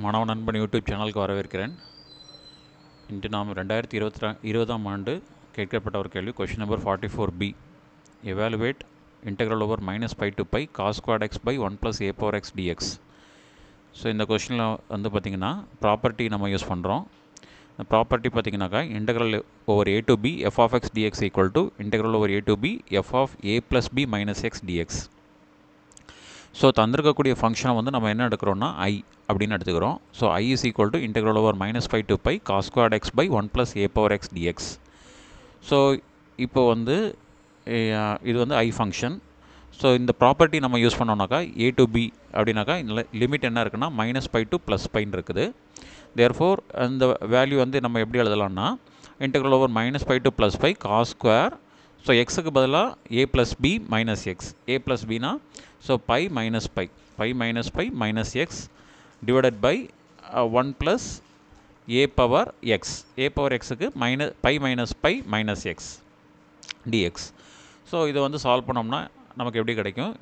மாணவ நண்பன் யூடியூப் சேனலுக்கு வரவேற்கிறேன். இன்று நாம் 2020ஆம் ஆண்டு கேட்கப்பட்ட ஒரு கேள்வி question number 44B. Evaluate integral over -π to π cos squared x by 1 plus a power x dx. So இந்த கொஷினில் வந்து பார்த்திங்கன்னா ப்ராப்பர்ட்டி நம்ம யூஸ் பண்ணுறோம். இந்த ப்ராப்பர்ட்டி பார்த்திங்கனாக்கா integral over a to b f of x dx equal to integral over a to b f of a plus b minus x dx. So தந்திருக்கக்கூடிய ஃபங்க்ஷனை வந்து நம்ம என்ன எடுக்கிறோன்னா I அப்படின்னு எடுத்துக்கிறோம். So I is equal to integral over -π to π cos squared x by 1 plus a power x dx. So இப்போ வந்து இது வந்து I ஃபங்க்ஷன். ஸோ இந்த ப்ராப்பர்ட்டி நம்ம யூஸ் பண்ணோம்னாக்கா a to b அப்படின்னாக்கா லிமிட் என்ன இருக்குன்னா -π to +πன்னு இருக்குது. தேர்ஃபோர் அந்த வேல்யூ வந்து நம்ம எப்படி எழுதலாம்னா integral over -π to +π cos square. So எக்ஸுக்கு பதிலாக a plus b minus x. a plus bனா so π minus minus x divided by 1 plus a power x. a power xக்கு π minus x dx. ஸோ இதை வந்து சால்வ் பண்ணோம்னா நமக்கு எப்படி கிடைக்கும்?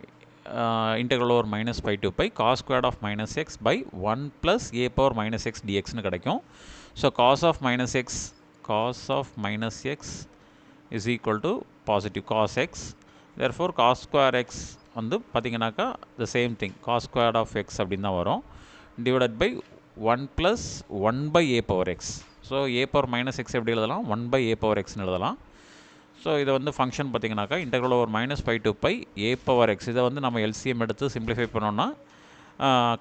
Integral over -π to π cos squared of minus x by 1 plus a power minus x dxன்னு கிடைக்கும். So cos of minus x is equal to positive cos x. Therefore cos square x வந்து பார்த்திங்கனாக்கா the same thing cos squared of x அப்படின்னு தான் வரும், divided by 1 plus 1 by a power x. So a power minus x எப்படி எழுதலாம்? 1 by a power xன்னு எழுதலாம். So இதை வந்து ஃபங்க்ஷன் பார்த்திங்கனாக்கா integral over -π to π a power x. இதை வந்து நம்ம LCM எடுத்து சிம்பிளிஃபை பண்ணோம்னா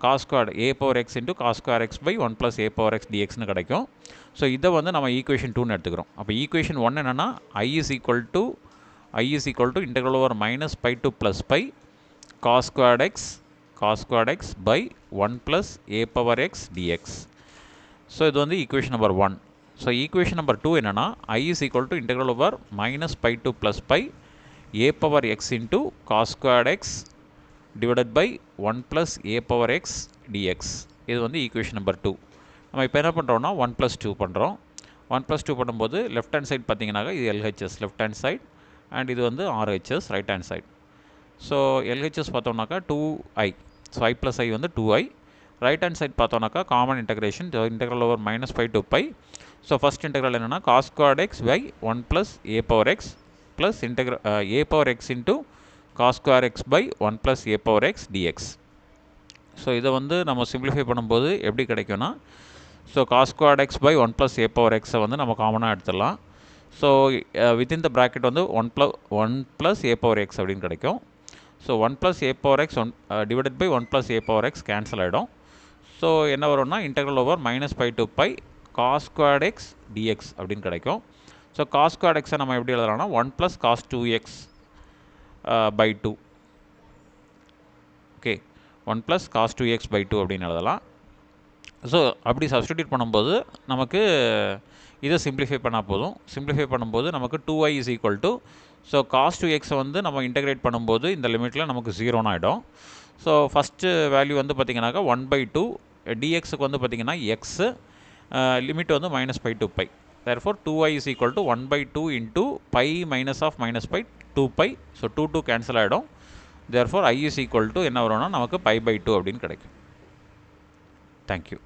cos squared a power x into cos square x by 1 plus a power x dxன்னு கிடைக்கும். ஸோ இதை வந்து நம்ம ஈக்குவேஷன் 2ன்னு எடுத்துக்கிறோம். அப்போ ஈக்குவேஷன் 1 என்னென்னா I is equal to integral over -π to +π cos squared x by 1 plus a power x dx. So இது வந்து equation number 1. So equation number 2 என்னென்னா I is equal to integral over -π to +π a power x into cos squared x divided by 1 plus a power x dx. இது வந்து equation number 2. நம்ம இப்போ என்ன பண்ணுறோம்னா 1 plus 2 பண்ணுறோம். 1 plus 2 பண்ணும்போது லெஃப்ட் ஹேண்ட் சைட் பார்த்திங்கனாக்கா இது LHS left hand side and இது வந்து RHS right hand side. So LHS பார்த்தோம்னாக்கா 2i. So i plus i வந்து 2i. ரைட் ஹேண்ட் சைட் பார்த்தோம்னாக்கா common integration integral over -π to π. So first integral என்னென்னா cos squared x by 1 plus a power x plus a power x into cos square x by 1 plus a power x dx. So இதை வந்து நம்ம simplify பண்ணும்போது எப்படி கிடைக்கும்னா so cos squared x by 1 plus a power x வந்து நம்ம காமனாக எடுத்துடலாம். ஸோ வித்தின் த ப்ராக்கெட் வந்து 1 plus a power x அப்படின்னு கிடைக்கும். So 1 plus a power x divided by 1 plus a power x cancel ஆகிடும். ஸோ என்ன வரும்னா integral over -π to π cos squared x dx அப்படின்னு கிடைக்கும். ஸோ cos squared x நம்ம எப்படி எழுதலாம்னா 1 plus cos 2x by 2. Okay, 1 plus cos 2x by 2 அப்படின்னு எழுதலாம். So அப்படி சப்ஸ்டிடியூட் பண்ணும்போது நமக்கு இதை சிம்பிளிஃபை பண்ணால் போதும். சிம்பிளிஃபை பண்ணும்போது நமக்கு 2i is equal to so cos 2x வந்து நம்ம இன்டெகிரேட் பண்ணும்போது இந்த லிமிட்டில் நமக்கு 0ன்னு ஆகிடும். ஸோ ஃபஸ்ட்டு வேல்யூ வந்து பார்த்திங்கனாக்கா 1/2 dxக்கு வந்து பார்த்திங்கன்னா x லிமிட் வந்து -π to π. Therefore 2i is equal to 1/2 into π minus of -π 2π. So 2 cancel ஆகிடும். Therefore i is equal to என்ன வரும்னா நமக்கு π/2 அப்படின்னு கிடைக்கும். தேங்க்யூ.